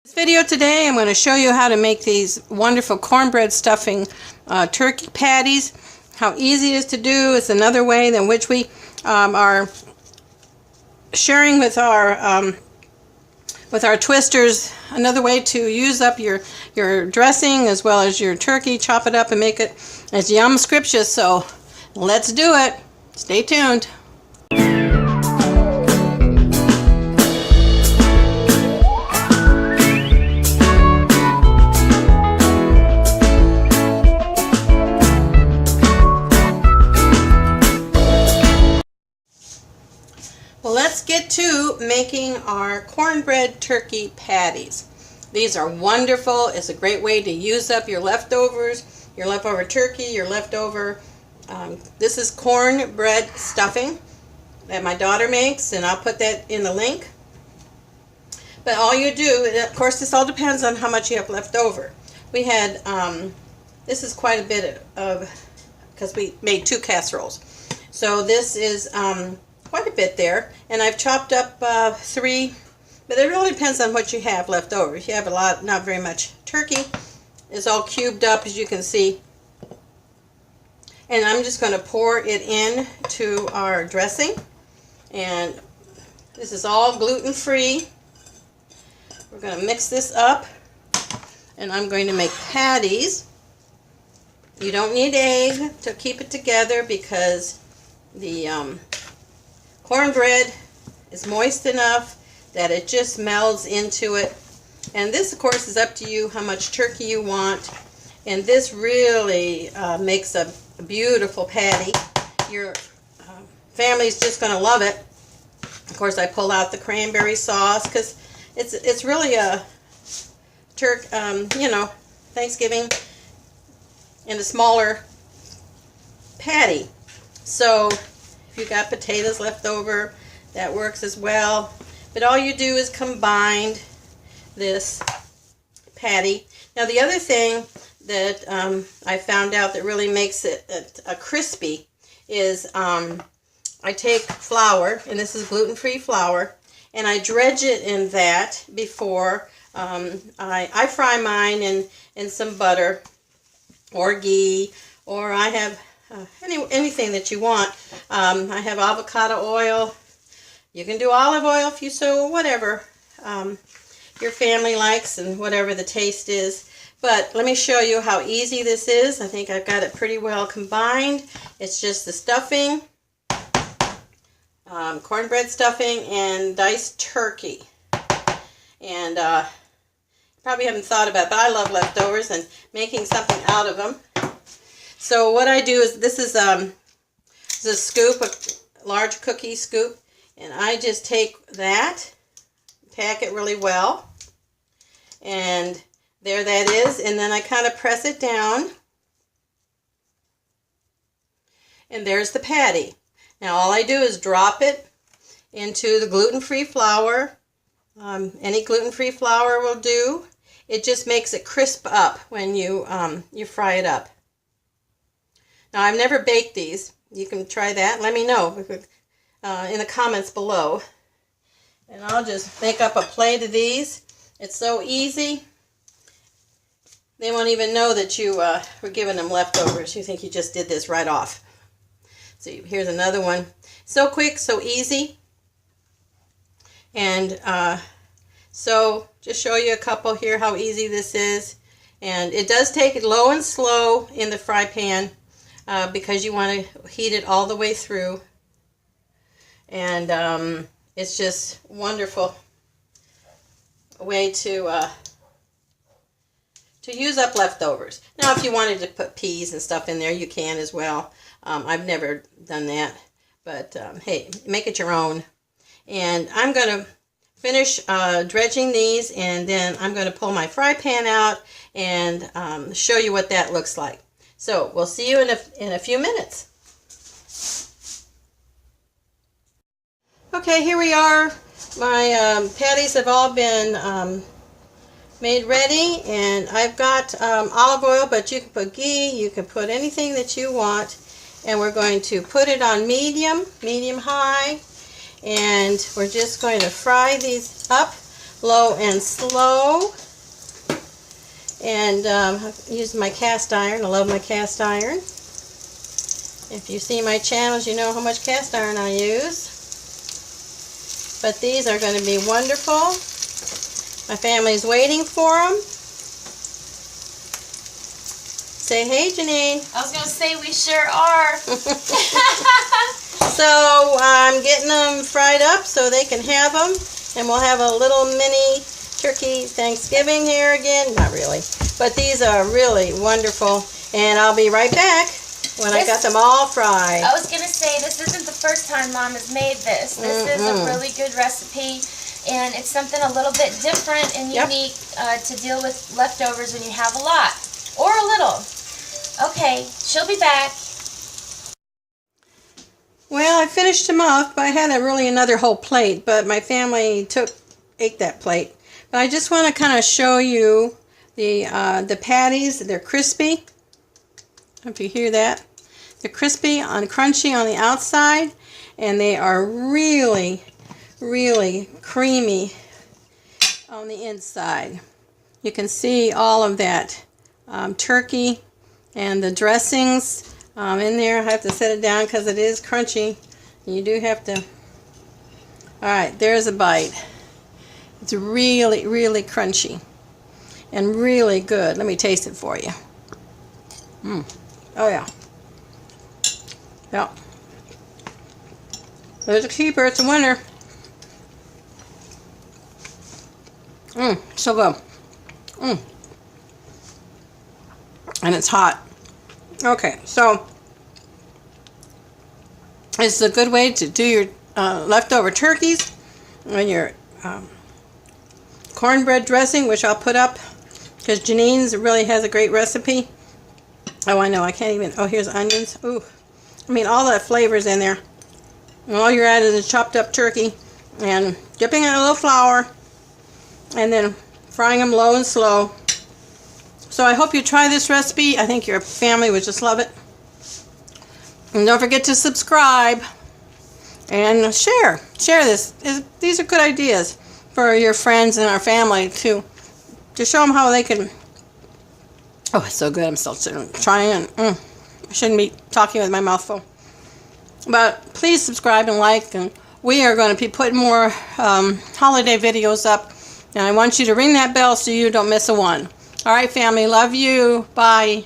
This video today I'm going to show you how to make these wonderful cornbread stuffing turkey patties. How easy it is to do. It's another way in which we are sharing with our twisters, another way to use up your dressing as well as your turkey, chop it up and make it as yum scrumptious. So let's do it. Stay tuned. Well, let's get to making our cornbread turkey patties. These are wonderful. It's a great way to use up your leftovers, your leftover turkey, your leftover, this is cornbread stuffing that my daughter makes, and I'll put that in the link. But all you do, and of course this all depends on how much you have left over. We had, this is quite a bit of, because we made 2 casseroles. So this is quite a bit there, and I've chopped up 3, but it really depends on what you have left over. If you have a lot, not very much turkey, it's all cubed up as you can see, and I'm just going to pour it in to our dressing. And this is all gluten-free. We're going to mix this up, and I'm going to make patties. You don't need egg to keep it together because the cornbread is moist enough that it just melds into it. And this, of course, is up to you how much turkey you want. And this really makes a beautiful patty. Your family's just going to love it. Of course, I pull out the cranberry sauce because it's really a Thanksgiving in a smaller patty. So if you got potatoes left over, that works as well. But all you do is combine this patty. Now the other thing that I found out that really makes it a crispy is I take flour, and this is gluten-free flour, and I dredge it in that before I fry mine in some butter or ghee, or I have anything that you want. I have avocado oil. You can do olive oil if you so, whatever your family likes and whatever the taste is. But let me show you how easy this is. I think I've got it pretty well combined. It's just the stuffing, cornbread stuffing, and diced turkey. And probably haven't thought about it, but I love leftovers and making something out of them. So what I do is, this is a scoop, a large cookie scoop, and I just take that, pack it really well, and there that is, and then I kind of press it down, and there's the patty. Now all I do is drop it into the gluten-free flour. Any gluten-free flour will do. It just makes it crisp up when you fry it up. Now, I've never baked these. You can try that. Let me know in the comments below. And I'll just make up a plate of these. It's so easy. They won't even know that you were giving them leftovers. You think you just did this right off. So here's another one. So quick, so easy. And so just show you a couple here how easy this is. And it does take it low and slow in the fry pan. Because you want to heat it all the way through, and it's just wonderful way to use up leftovers. Now, if you wanted to put peas and stuff in there, you can as well. I've never done that, but hey, make it your own. And I'm going to finish dredging these, and then I'm going to pull my fry pan out and show you what that looks like. So we'll see you in a few minutes. Okay, here we are. My patties have all been made ready, and I've got olive oil, but you can put ghee, you can put anything that you want. And we're going to put it on medium high, and we're just going to fry these up low and slow. And use my cast iron. I love my cast iron. If you see my channels, you know how much cast iron I use. But these are going to be wonderful. My family's waiting for them. Say hey, Janine. I was going to say we sure are. So I'm getting them fried up so they can have them. And we'll have a little mini turkey Thanksgiving here again. Not really. But these are really wonderful. And I'll be right back when I got them all fried. I was going to say, this isn't the first time Mom has made this. This is a really good recipe. And it's something a little bit different and unique to deal with leftovers when you have a lot. Or a little. Okay, she'll be back. Well, I finished them off, but I had another whole plate. But my family ate that plate. But I just want to kind of show you the patties. They're crispy. If you hear that. They're crispy and crunchy on the outside. And they are really, really creamy on the inside. You can see all of that turkey and the dressings in there. I have to set it down because it is crunchy. You do have to. Alright, there's a bite. It's really, really crunchy and really good. Let me taste it for you. Oh yeah. Yeah. There's a keeper. It's a winner. So good. And it's hot. Okay, so it's a good way to do your leftover turkeys and your cornbread dressing, which I'll put up because Janine's really has a great recipe. Oh, I know, I can't even. Oh, here's onions. Ooh, I mean, all that flavor's in there. And all you're adding is chopped up turkey and dipping in a little flour and then frying them low and slow. So I hope you try this recipe. I think your family would just love it. And don't forget to subscribe and share. Share this. These are good ideas for your friends and our family to show them how they can. Oh, it's so good. I'm still trying. I shouldn't be talking with my mouth full. But please subscribe and like. And we are going to be putting more holiday videos up. And I want you to ring that bell so you don't miss a one. All right, family. Love you. Bye.